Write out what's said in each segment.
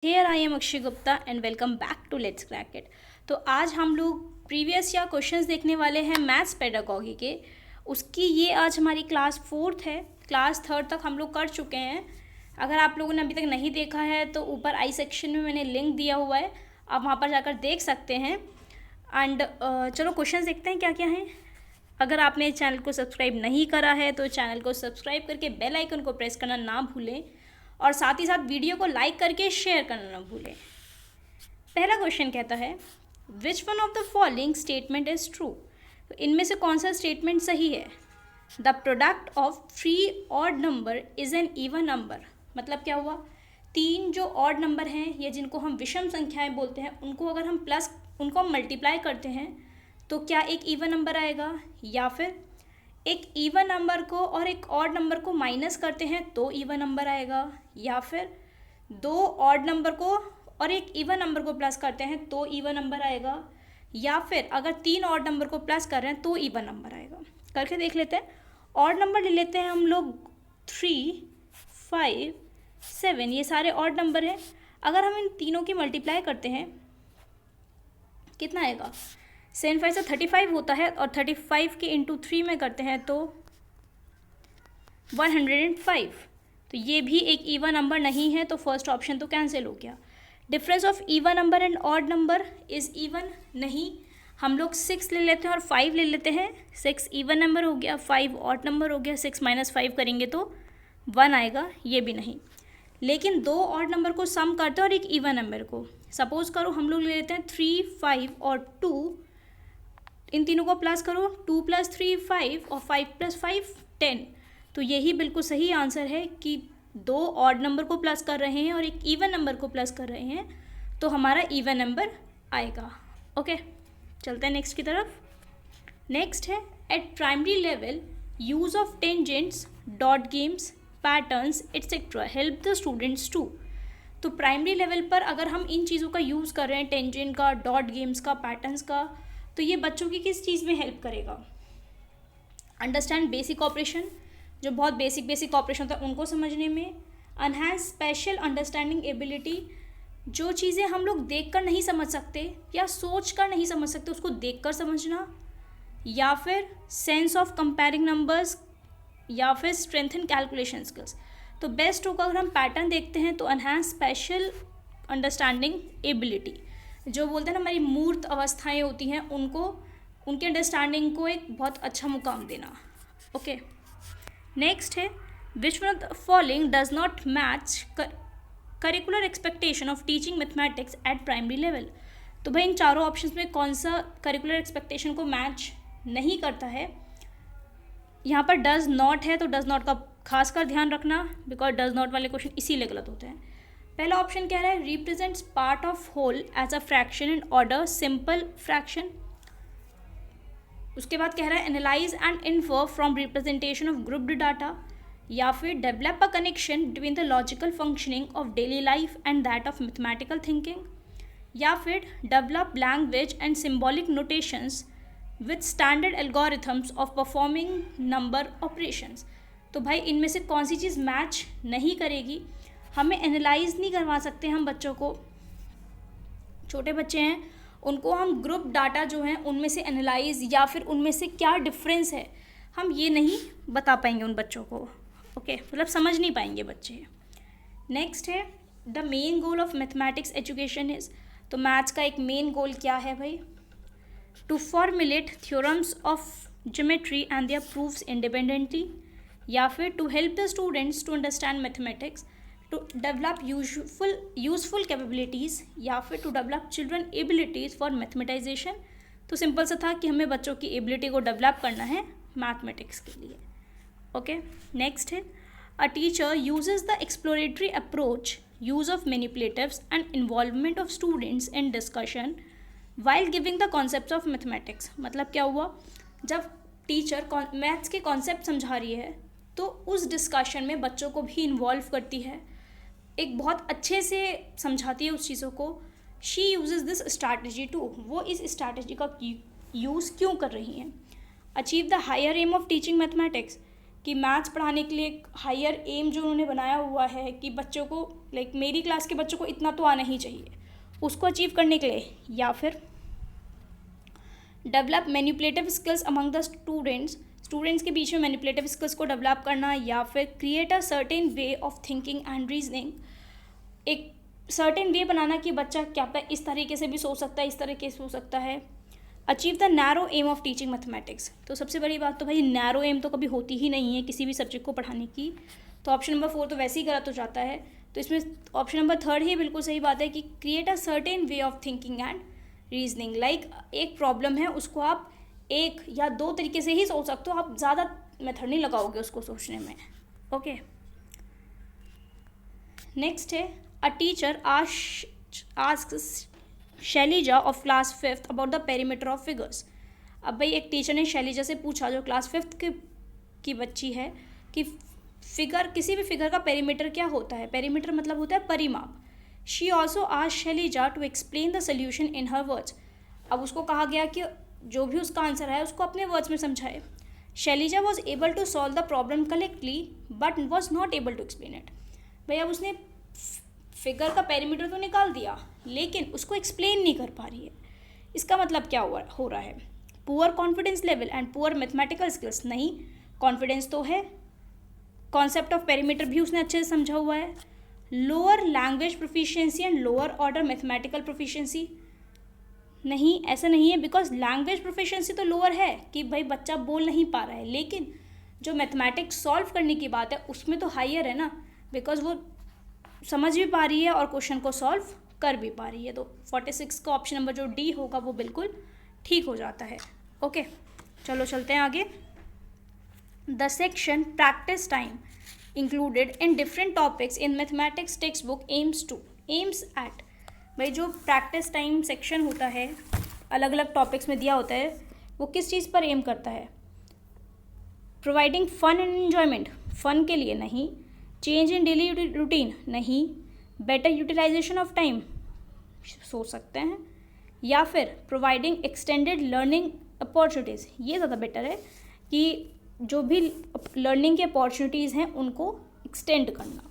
Hair I am Akshay Gupta and welcome back to let's crack it. तो आज हम लोग प्रीवियस या क्वेश्चंस देखने वाले हैं मैथ्स पेडागॉजी के। उसकी ये आज हमारी क्लास 4th है। क्लास 3rd तक हम लोग कर चुके हैं। अगर आप लोगों ने अभी तक नहीं देखा है तो ऊपर आई सेक्शन में मैंने लिंक दिया हुआ है, आप वहाँ पर जाकर देख सकते हैं। एंड चलो क्वेश्चंस देखते हैं क्या क्या हैं। अगर आपने चैनल को सब्सक्राइब नहीं करा है तो चैनल को सब्सक्राइब करके बेल आइकन को प्रेस करना ना भूलें और साथ ही साथ वीडियो को लाइक करके शेयर करना ना भूलें। पहला क्वेश्चन कहता है which one of the following statement is true. तो इनमें से कौन सा स्टेटमेंट सही है। The product of 3 odd number is an even number. मतलब क्या हुआ, 3 जो ऑड नंबर हैं या जिनको हम विषम संख्याएं बोलते हैं उनको अगर हम उनको हम मल्टीप्लाई करते हैं तो क्या एक इवन नंबर आएगा, या फिर एक इवन नंबर को और एक ऑड नंबर को माइनस करते हैं तो इवन नंबर आएगा, या फिर 2 ऑड नंबर को और एक इवन नंबर को प्लस करते हैं तो इवन नंबर आएगा, या फिर अगर 3 ऑड नंबर को प्लस कर रहे हैं तो इवन नंबर आएगा। करके देख लेते हैं। ऑड नंबर ले लेते हैं हम लोग 3, 5, 7, ये सारे ऑड नंबर हैं। अगर हम इन तीनों की मल्टीप्लाई करते हैं कितना आएगा, 7 5 से 35 होता है और 35 के इंटू 3 में करते हैं तो 105। तो ये भी एक इवन नंबर नहीं है, तो फर्स्ट ऑप्शन तो कैंसिल हो गया। Difference of even number and odd number is even नहीं। हम लोग 6 ले लेते हैं और 5 ले लेते हैं। 6 इवन नंबर हो गया, 5 ऑड नंबर हो गया। 6 - 5 करेंगे तो 1 आएगा, ये भी नहीं। लेकिन 2 ऑड नंबर को सम करते हैं और एक इवन नंबर को, सपोज करो हम लोग ले लेते हैं 3, 5 और 2। इन तीनों को प्लस करो, 2 + 3 5 और 5 + 5 10। तो यही बिल्कुल सही आंसर है कि 2 ऑड नंबर को प्लस कर रहे हैं और एक इवन नंबर को प्लस कर रहे हैं तो हमारा इवन नंबर आएगा। ओके, चलते हैं नेक्स्ट की तरफ। नेक्स्ट है at primary level use of tangents, dot games, patterns etcetera help the students to. तो प्राइमरी लेवल पर अगर हम इन चीज़ों का यूज़ कर रहे हैं, टेंजेंट का, डॉट गेम्स का, पैटर्न्स का, तो ये बच्चों की किस चीज़ में हेल्प करेगा। अंडरस्टैंड बेसिक ऑपरेशन, जो बहुत बेसिक ऑपरेशन होता है उनको समझने में। अनहैंस स्पेशल अंडरस्टैंडिंग एबिलिटी, जो चीज़ें हम लोग देखकर नहीं समझ सकते या सोच कर नहीं समझ सकते उसको देखकर समझना, या फिर सेंस ऑफ कंपेयरिंग नंबर्स, या फिर स्ट्रेंथन कैलकुलेशन स्किल्स। तो बेस्ट होगा अगर हम पैटर्न देखते हैं तो अनहैंस स्पेशल अंडरस्टैंडिंग एबिलिटी, जो बोलते हैं ना हमारी मूर्त अवस्थाएं होती हैं उनको, उनके अंडरस्टैंडिंग को एक बहुत अच्छा मुकाम देना। ओके, नेक्स्ट है which one of the following does not match curricular expectation of teaching mathematics eight primary level. तो भाई इन चारों ऑप्शंस में कौन सा करिकुलर एक्सपेक्टेशन को मैच नहीं करता है। यहाँ पर डज नॉट है तो डज नॉट का खासकर ध्यान रखना, बिकॉज डज नॉट वाले क्वेश्चन इसीलिए गलत होते हैं। पहला ऑप्शन कह रहा है represents part of whole as a fraction in order simple fraction. उसके बाद कह रहा है analyse and infer from representation of grouped data, या फिर develop a connection between the logical functioning of daily life and that of mathematical thinking, या फिर develop language and symbolic notations with standard algorithms of performing number operations. तो भाई इनमें से कौन सी चीज़ match नहीं करेगी। हमें एनालाइज नहीं करवा सकते हम बच्चों को, छोटे बच्चे हैं उनको हम ग्रुप डाटा जो हैं उनमें से एनालाइज या फिर उनमें से क्या डिफरेंस है हम ये नहीं बता पाएंगे उन बच्चों को। ओके, मतलब समझ नहीं पाएंगे बच्चे। नेक्स्ट है the main goal of mathematics education is. तो मैथ्स का एक मेन गोल क्या है भाई, to formulate theorems of geometry and their proofs independently, या फिर to help the students to understand mathematics, to develop useful capabilities, या फिर to develop children abilities for mathematisation. तो सिंपल सा था कि हमें बच्चों की एबिलिटी को डेवलप करना है मैथमेटिक्स के लिए। ओके, नेक्स्ट है a teacher uses the exploratory approach, use of manipulatives and involvement of students in discussion while giving the concept of mathematics. मतलब क्या हुआ, जब टीचर मैथ्स के कॉन्सेप्ट समझा रही है तो उस डिस्कशन में बच्चों को भी इन्वॉल्व करती है, एक बहुत अच्छे से समझाती है उस चीज़ों को। She uses this strategy to, वो इस स्ट्रैटेजी का यूज़ क्यों कर रही हैं। Achieve the higher aim of teaching mathematics, कि मैथ्स पढ़ाने के लिए एक हायर एम जो उन्होंने बनाया हुआ है कि बच्चों को लाइक मेरी क्लास के बच्चों को इतना तो आना ही चाहिए, उसको अचीव करने के लिए, या फिर develop manipulative skills among the students के बीच में मैनिपुलेटिव स्किल्स को डेवलप करना, या फिर create a certain way of thinking and reasoning, एक सर्टेन वे बनाना कि बच्चा क्या इस तरीके से भी सोच सकता है, इस तरीके से सोच सकता है। Achieve the narrow aim of teaching mathematics, तो सबसे बड़ी बात तो भाई नैरो एम तो कभी होती ही नहीं है किसी भी सब्जेक्ट को पढ़ाने की, तो ऑप्शन नंबर 4 तो वैसे ही गलत हो जाता है। तो इसमें ऑप्शन नंबर 3 ही बिल्कुल सही बात है कि create a certain way of thinking and reasoning, like एक प्रॉब्लम है उसको आप एक या दो तरीके से ही सोच सकते हो, आप ज़्यादा मेथड नहीं लगाओगे उसको सोचने में। ओके, नेक्स्ट है a teacher asks Shailija of class 5th about the perimeter of figures. अब भाई एक टीचर ने शैलीजा से पूछा जो क्लास 5th की बच्ची है कि फिगर, किसी भी फिगर का पेरीमीटर क्या होता है। पेरीमीटर मतलब होता है परिमाप। She also asked Shailija to explain the solution in her words. अब उसको कहा गया कि जो भी उसका आंसर है उसको अपने वर्ड्स में समझाए। Shailija was able to solve the problem correctly but was not able to explain it. भैया उसने फिगर का पेरीमीटर तो निकाल दिया लेकिन उसको एक्सप्लेन नहीं कर पा रही है। इसका मतलब क्या हो रहा है? Poor confidence level and poor mathematical skills. नहीं, कॉन्फिडेंस तो है, कॉन्सेप्ट ऑफ पेरीमीटर भी उसने अच्छे से समझा हुआ है। Lower language proficiency and lower order mathematical proficiency. नहीं, ऐसा नहीं है, बिकॉज लैंग्वेज प्रोफिशिएंसी तो लोअर है कि भाई बच्चा बोल नहीं पा रहा है, लेकिन जो मैथमेटिक्स सॉल्व करने की बात है उसमें तो हायर है ना, बिकॉज वो समझ भी पा रही है और क्वेश्चन को सॉल्व कर भी पा रही है। तो 46 का ऑप्शन नंबर जो डी होगा वो बिल्कुल ठीक हो जाता है। ओके, चलो चलते हैं आगे। The section practice time included in different topics in mathematics text book aims at. भाई जो प्रैक्टिस टाइम सेक्शन होता है अलग अलग टॉपिक्स में दिया होता है, वो किस चीज़ पर एम करता है? Providing fun and enjoyment, fun के लिए नहीं। चेंज इन डेली रूटीन, नहीं। बेटर यूटिलाइजेशन ऑफ टाइम, सोच सकते हैं। या फिर प्रोवाइडिंग एक्सटेंडेड लर्निंग अपॉर्चुनिटीज़, ये ज़्यादा बेटर है कि जो भी लर्निंग की अपॉर्चुनिटीज़ हैं उनको एक्सटेंड करना।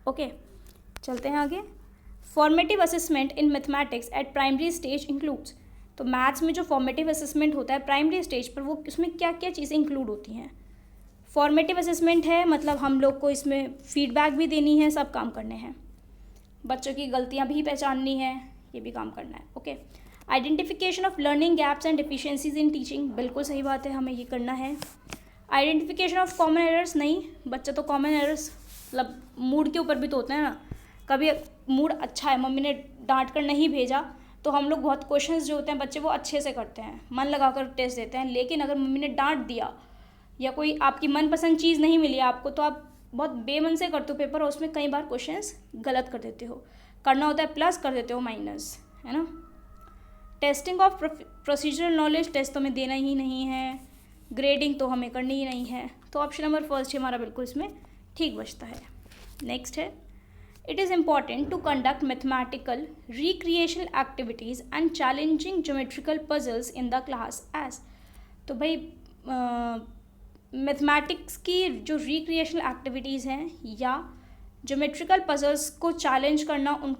ओके, चलते हैं आगे। Formative assessment in mathematics eight primary stage includes. तो मैथ्स में जो फॉर्मेटिव असेसमेंट होता है प्राइमरी स्टेज पर, वो उसमें क्या क्या चीज़ें इंक्लूड होती हैं? फॉर्मेटिव असेसमेंट है मतलब हम लोग को इसमें फीडबैक भी देनी है, सब काम करने हैं, बच्चों की गलतियां भी पहचाननी है, ये भी काम करना है। Okay, identification of learning gaps and deficiencies in teaching, बिल्कुल सही बात है, हमें ये करना है। आइडेंटिफिकेशन ऑफ कॉमन एरर्स, नहीं, बच्चा तो कॉमन एरर्स मतलब मूड के ऊपर भी तो होते हैं ना। कभी मूड अच्छा है, मम्मी ने डांट कर नहीं भेजा तो हम लोग बहुत क्वेश्चंस जो होते हैं बच्चे वो अच्छे से करते हैं, मन लगाकर टेस्ट देते हैं। लेकिन अगर मम्मी ने डांट दिया या कोई आपकी मनपसंद चीज़ नहीं मिली आपको, तो आप बहुत बेमन से करते हो पेपर और उसमें कई बार क्वेश्चंस गलत कर देते हो। करना होता है प्लस, कर देते हो माइनस, है ना। Testing of procedural knowledge, test तो हमें देना ही नहीं है। ग्रेडिंग तो हमें करनी ही नहीं है। तो ऑप्शन नंबर फर्स्ट हमारा बिल्कुल इसमें ठीक बचता है। नेक्स्ट है, it is important to conduct mathematical recreational activities and challenging geometrical puzzles in the class age. तो भाई मैथमेटिक्स की जो रिक्रिएशनल एक्टिविटीज़ हैं या ज्योमेट्रिकल पजल्स को चैलेंज करना, उन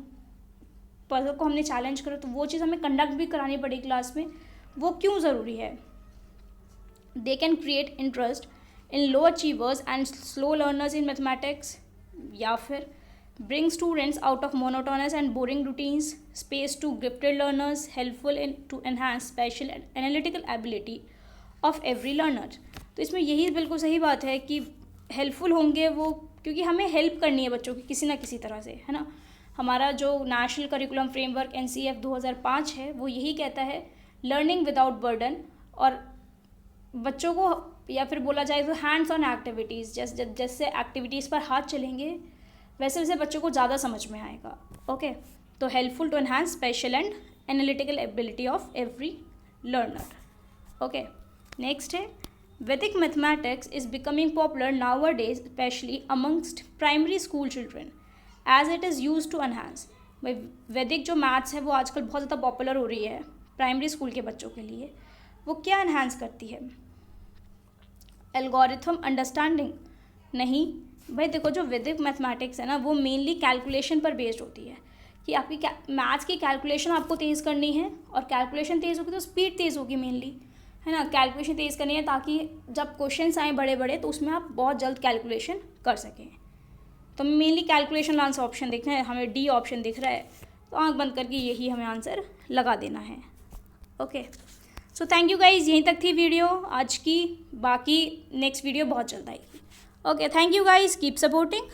पजल को हमने चैलेंज करा तो वो चीज़ हमें कंडक्ट भी करानी पड़ेगी क्लास में। वो क्यों ज़रूरी है? They can create interest in low achievers and slow learners in mathematics. या फिर bring students out of monotonous and boring routines, space to gifted learners, helpful in to enhance special and analytical ability of every learner. तो इसमें यही बिल्कुल सही बात है कि हेल्पफुल होंगे वो, क्योंकि हमें हेल्प करनी है बच्चों की किसी ना किसी तरह से, है ना। हमारा जो नेशनल करिकुलम फ्रेमवर्क NCF 2005 है वो यही कहता है लर्निंग विदाउट बर्डन, और बच्चों को या फिर बोला जाए तो हैंड्स ऑन एक्टिविटीज़, जैसे एक्टिविटीज़ पर हाथ चलेंगे वैसे वैसे बच्चों को ज़्यादा समझ में आएगा। ओके, तो helpful to enhance special and analytical ability of every learner. Okay, next है, Vedic mathematics is becoming popular nowadays, especially amongst primary school children, as it is used to enhance. वैदिक जो मैथ्स है वो आजकल बहुत ज़्यादा popular हो रही है प्राइमरी स्कूल के बच्चों के लिए। वो क्या एनहांस करती है? एल्गोरिथम अंडरस्टैंडिंग, नहीं भाई देखो जो वैदिक मैथमेटिक्स है ना वो मेनली कैलकुलेशन पर बेस्ड होती है कि आपकी मैथ्स की कैलकुलेशन आपको तेज़ करनी है, और कैलकुलेशन तेज़ होगी तो स्पीड तेज़ होगी मेनली, है ना। कैलकुलेशन तेज़ करनी है ताकि जब क्वेश्चंस आएँ बड़े बड़े तो उसमें आप बहुत जल्द कैलकुलेशन कर सकें। तो मेनली कैलकुलेशन आंसर ऑप्शन दिख रहा है हमें, डी ऑप्शन दिख रहा है, तो आंख बंद करके यही हमें आंसर लगा देना है। Okay, so thank you guys, यहीं तक थी वीडियो आज की, बाकी नेक्स्ट वीडियो बहुत जल्द आएगी। Okay, thank you guys, keep supporting.